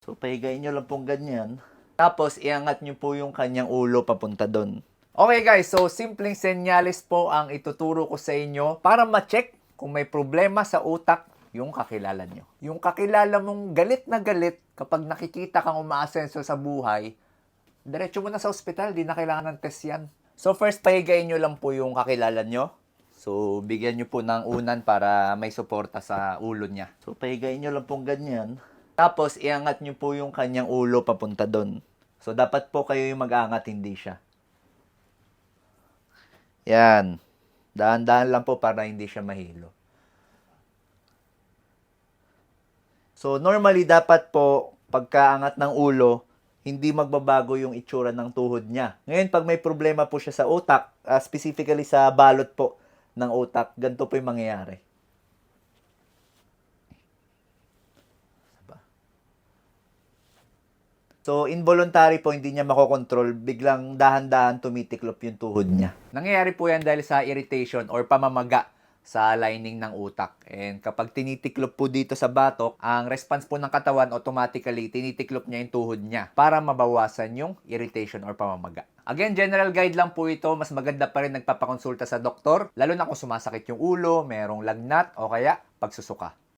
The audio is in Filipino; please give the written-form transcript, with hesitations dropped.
So, pahigain nyo lang pong ganyan. Tapos, iangat nyo po yung kanyang ulo papunta doon. Okay guys, so simpleng senyales po ang ituturo ko sa inyo para ma-check kung may problema sa utak yung kakilala nyo. Yung kakilala mong galit na galit kapag nakikita kang umaasenso sa buhay, diretso mo na sa ospital, di na kailangan ng test yan. So first, pahigain nyo lang po yung kakilala nyo. So, bigyan nyo po ng unan para may suporta sa ulo niya. So, pahigain nyo lang pong ganyan. Tapos, iangat nyo po yung kanyang ulo papunta doon. So, dapat po kayo yung mag-aangat, hindi siya. Yan. Dahan-dahan lang po para hindi siya mahilo. So, normally, dapat po, pagkaangat ng ulo, hindi magbabago yung itsura ng tuhod niya. Ngayon, pag may problema po siya sa utak, specifically sa balot po ng utak, ganito po yung mangyayari. So, involuntary po, hindi niya makokontrol, biglang dahan-dahan tumitiklop yung tuhod niya. Nangyayari po yan dahil sa irritation or pamamaga sa lining ng utak. And kapag tinitiklop po dito sa batok, ang response po ng katawan automatically tinitiklop niya yung tuhod niya para mabawasan yung irritation or pamamaga. Again, general guide lang po ito. Mas maganda pa rin nagpapakonsulta sa doktor, lalo na kung sumasakit yung ulo, merong lagnat o kaya pagsusuka.